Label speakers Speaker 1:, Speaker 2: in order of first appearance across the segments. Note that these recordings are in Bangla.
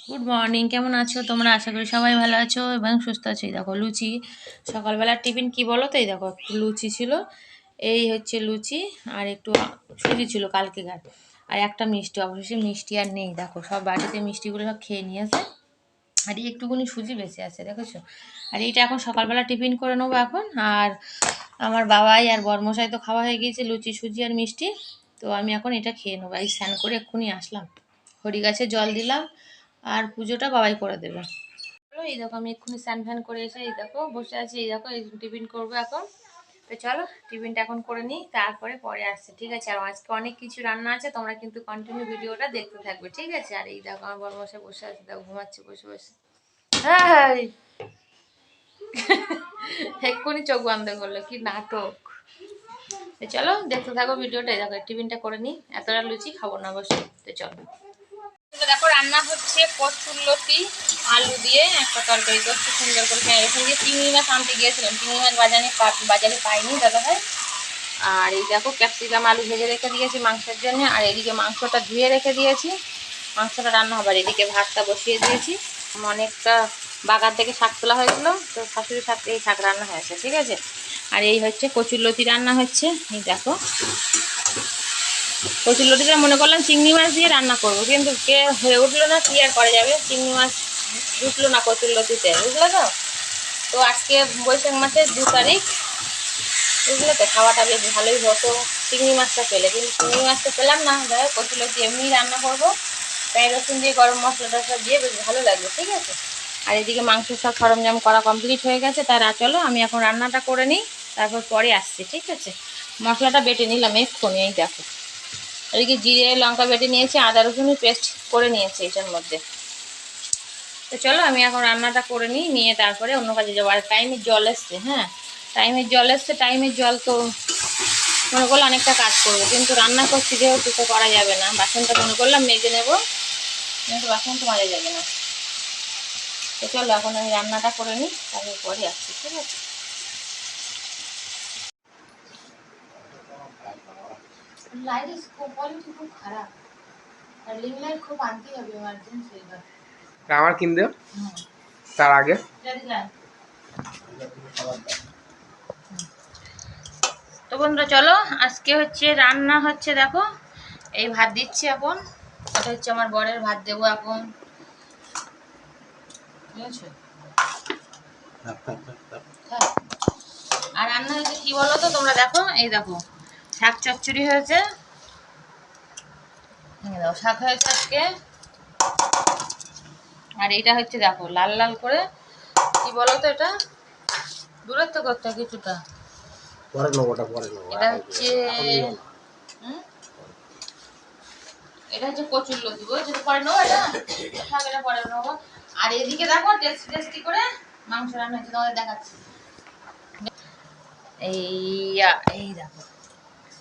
Speaker 1: গুড মর্নিং, কেমন আছো তোমরা? আশা করি সবাই ভালো আছো এবং সুস্থ আছো। এই দেখো লুচি, সকালবেলার টিফিন কি বলো তো? এই দেখো একটু লুচি ছিল, এই হচ্ছে লুচি, আর একটু সুজি ছিল কালকেকার, আর একটা মিষ্টি। অবশ্যই মিষ্টি আর নেই, দেখো সব বাড়িতে মিষ্টিগুলো সব খেয়ে নিয়েছে, আর এই একটুকুনি সুজি বেঁচে আছে দেখেছো। আর এইটা এখন সকালবেলা টিফিন করে নেবো এখন। আর আমার বাবাই আর বরমশাই তো খাওয়া হয়ে গিয়েছে লুচি সুজি আর মিষ্টি, তো আমি এখন এটা খেয়ে নেবো। এই স্নান করে এক্ষুনি আসলাম, হরি গাছে জল দিলাম, আর পুজোটা বাবাই করে দেবে। চলো, এই দেখো আমি এক্ষুনি স্নান ফ্যান করে এসে এই দেখো বসে আছি, এই দেখো এই টিফিন করবো এখন। তো চলো টিফিনটা এখন করে নিই, তারপরে পরে আসছে, ঠিক আছে? আর আজকে অনেক কিছু রান্না আছে, তোমরা কিন্তু কন্টিনিউ ভিডিওটা দেখতে থাকবে, ঠিক আছে? আর এই দেখো আমার বড় মশাই বসে আছে, দেখো ঘুমাচ্ছে বসে বসে। হ্যাঁ, এক্ষুনি চোখ বন্ধ করলো, কি নাটক! তো চলো দেখতে থাকো ভিডিওটা। এই দেখো টিফিনটা করে নিই, এতটা লুচি খাবো না বসে। তো চলো, দেখো রান্না হচ্ছে কচুরলতি আলু দিয়ে একটা তরকারি করছি সুন্দর করে। এখানে দিয়ে চিংড়ি মাছ আনতে গিয়েছিলাম, চিংড়ি মাছ বাজারে পাইনি দাদা ভাই। আর এই দেখো ক্যাপসিকাম আলু ভেজে রেখে দিয়েছি মাংসের জন্য, আর এদিকে মাংসটা ধুয়ে রেখে দিয়েছি, মাংসটা রান্না হবে। আর এদিকে ভাতটা বসিয়ে দিয়েছি। অনেকটা বাগান থেকে শাক তোলা হয়েছিল, তো শাশুড়ির সাথে এই শাক রান্না হয়েছে, ঠিক আছে? আর এই হচ্ছে কচুরলতি রান্না হচ্ছে, এই দেখো। কচুরলতিটা মনে করলাম চিংড়ি মাছ দিয়ে রান্না করবো, কিন্তু কে হয়ে উঠলো না, কি আর করা যাবে, চিংড়ি মাছ ঢুকলো না কচুরলতিতে, বুঝলে তো? তো আজকে বৈশাখ মাসের 2 তারিখ, বুঝলে তো? খাওয়াটা বেশ ভালোই হতো চিংড়ি মাছটা পেলে, কিন্তু চিংড়ি মাছটা পেলাম না। যাই কচুরলতি এমনি রান্না করবো, পেঁয়াজ রসুন দিয়ে গরম মশলা টশলা দিয়ে বেশ ভালো লাগবে, ঠিক আছে? আর এদিকে মাংসের সব সরঞ্জাম করা কমপ্লিট হয়ে গেছে, তারা চলো আমি এখন রান্নাটা করে নিই, তারপর পরে আসছি, ঠিক আছে? মশলাটা বেটে নিলাম এক্ষুনি, এই দেখো। এদিকে জিরে লঙ্কা বেটে নিয়েছি, আদা রসুনের পেস্ট করে নিয়েছি এটার মধ্যে। তো চলো আমি এখন রান্নাটা করে নিই, নিয়ে তারপরে অন্য কাজে যাবো। আর টাইমের জল এসছে, হ্যাঁ টাইমের জল এসছে, টাইমের জল তো মনে করলে অনেকটা কাজ করবো, কিন্তু রান্না করছি যেহেতু তো করা যাবে না। বাসনটা মনে করলাম মেজে নেবো, কিন্তু বাসন তো মাজা যাবে না। তো চলো এখন আমি রান্নাটা করে নিই, তারপর পরে আসছি, ঠিক আছে? লাইটের কোয়ালিটি খুব খারাপ, আর লিং লাইট খুব আনতেই হবে এমার্জেন্সি এবার।
Speaker 2: আমার কিনতে তার আগে
Speaker 1: তো বন্ধুরা চলো, আজকে হচ্ছে রান্না হচ্ছে, দেখো এই ভাত দিচ্ছি এখন। এটা হচ্ছে আমার বরের ভাত, দেবো এখন, বুঝেছো? আর রান্না হয়েছে কি বলো তো তোমরা, দেখো এই দেখো শাক চচ্চড়ি হয়েছে, শাক হয়েছে আজকে। আর এইটা হচ্ছে দেখো লাল লাল করে, কি বলো তো এটা, দূরত্ব করতে কিছুটা, এটা হচ্ছে এটা হচ্ছে কচুরলতি, বুঝেছো? পরে নেবো এটা, শাক এটা পরে নেবো। আর এদিকে দেখো টেস্টি টেস্টি করে মাংস রান্না হচ্ছে, তোমাদের দেখাচ্ছি। এই এই দেখো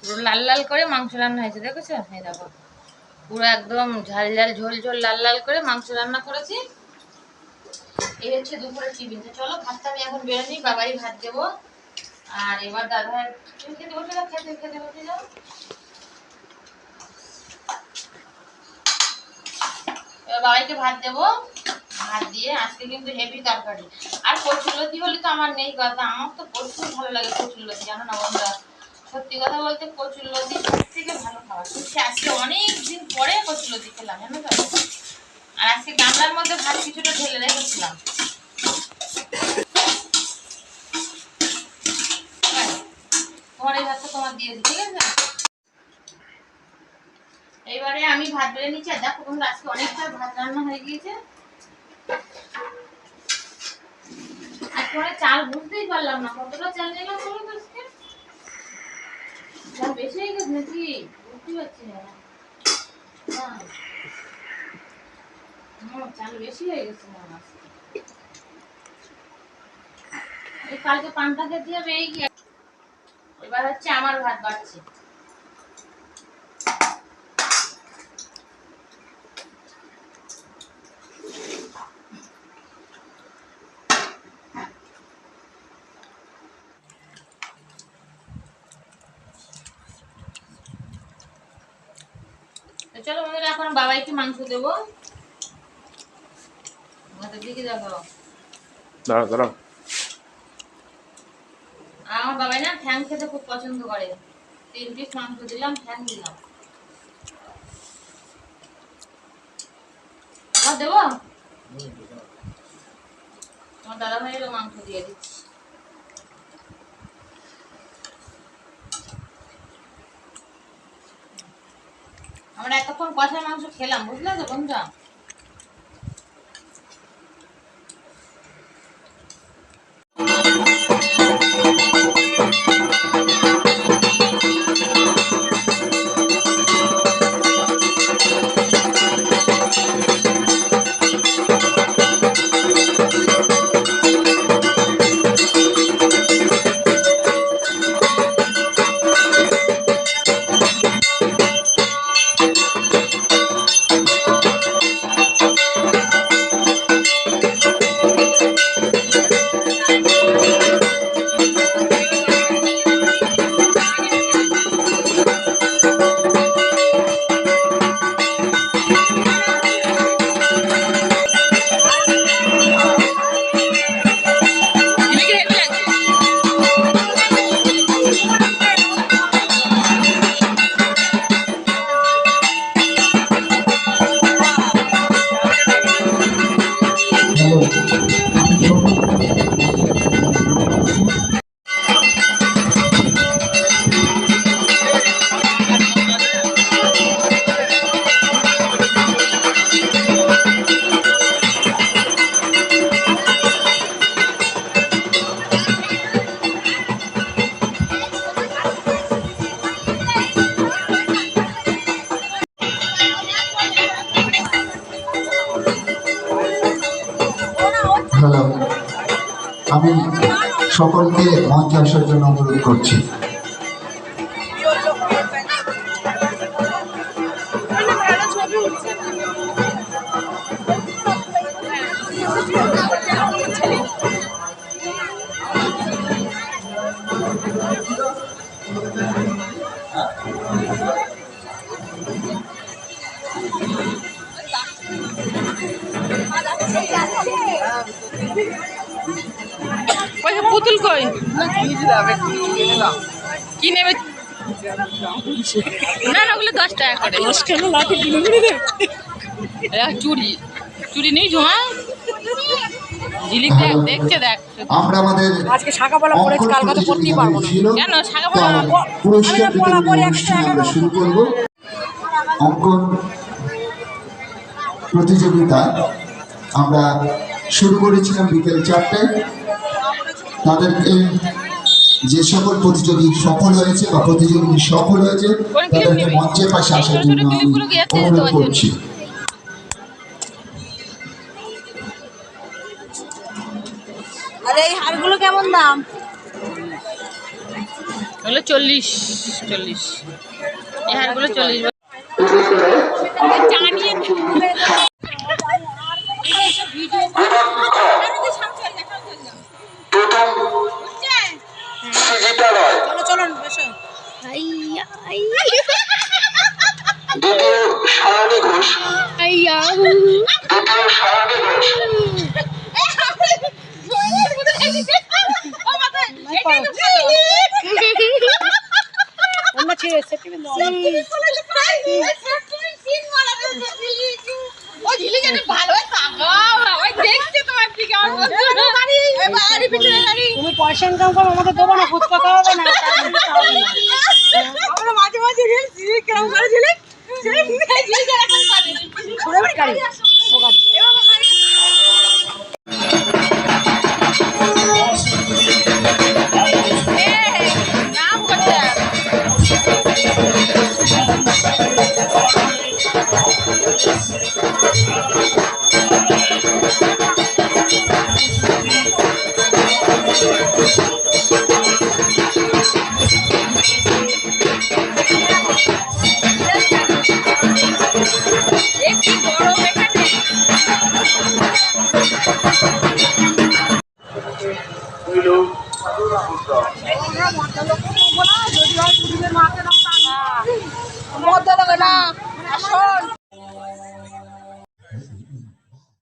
Speaker 1: পুরো লাল লাল করে মাংস রান্না হয়েছে, দেখেছো? এই দেখো পুরো একদম ঝাল ঝাল ঝোল ঝোল লাল লাল করে মাংস রান্না করেছি। এই হচ্ছে দুপুরের টিফিন। তো চলো ভাতটা আমি এখন বেরো নিই, বাবাই ভাত দেবো। আর এবার দাদা তুমি খেতে বসে যাও, খেতে খেতে বসে যাও। এবার বাবাইকে ভাত দেবো, ভাত দিয়ে আজকে কিন্তু হেভি তরকারি। আর কচুরলতি হলে তো আমার নেই কথা, আমার তো প্রচুর ভালো লাগে কচুরলতি, জানো না বন্ধুরা? সত্যি কথা বলতে কচুরলতি সব থেকে ভালো খাবার। আজকে অনেক দিন পরে কচুরলতি খেলাম, জানো তো? আর আজকে গামলার মধ্যে ভাত কিছুটা ঢেলে রেখেছিলাম, তোমার এই ভাতটা তোমার দিয়ে দিই, ঠিক আছে? এইবারে আমি ভাত বেড়ে নিচ্ছি। আর দেখো তোমরা আজকে অনেকটা ভাত রান্না হয়ে গিয়েছে। আর পরে চাল বুঝতেই পারলাম না কতটা চাল নিলাম বলো তো আজকে। চাল বেশি হয়ে গেছে নাকি বুঝতে পারছি না। চাল বেশি হয়ে গেছে না আজকে। এই কালকে পান্তা খেতে হবে, এই কি। এবার হচ্ছে আমার ভাত বাড়ছে। চলো বন্ধুরা এখন বাবাইকে মাংস দেবো। হাতের দিকে দেখো।
Speaker 2: দাঁড়াও দাঁড়াও।
Speaker 1: আমার বাবাই না ঠ্যাং খেতে খুব পছন্দ করে। 3 পিস মাংস দিলাম, ঠ্যাং দিলাম। আবার দেবো? তোমার দাদা ভাইয়েরও মাংস দিয়ে দিচ্ছি। আমরা এতক্ষণ কষার মাংস খেলাম, বুঝলে তো বন্ধুরা?
Speaker 3: হ্যালো, আমি সকলকে মঞ্চে আসার জন্য অনুরোধ করছি।
Speaker 1: পুতুল কই? কি নেবে? না না, ওগুলো 10 টাকা করে। চুড়ি চুড়ি নেই ঝোঁয়া। ঝিলিক দেখ, দেখছে দেখ।
Speaker 3: আমরা আমাদের
Speaker 4: আজকে শাখাপালা পড়েছি, কালকে তো পড়তেই পারবো না।
Speaker 1: কেন শাখাপালা?
Speaker 3: পুরস্কার বিতরণী অনুষ্ঠান আমরা শুরু করব। অঙ্কন প্রতিযোগিতা আমরা শুরু করেছিলাম বিকেল 4টায়। তাদেরকে যে সকল প্রতিযোগী সফল হয়েছে বা প্রতিযোগী সফল হয়েছে তাদেরকে মঞ্চের পাশে আসার জন্য আমি অনুরোধ করছি।
Speaker 4: আরে এই হারগুলো কেমন দাম?
Speaker 1: হলো 40। এই হারগুলো 40। জানিয়ে
Speaker 4: চলো চলো বসো। তুমি পয়সা ইনকাম করো, আমাকে দেবো না, ফুচকা খাওয়াবে না। আমরা মাঝে মাঝে কিরকম করে ঝিলিক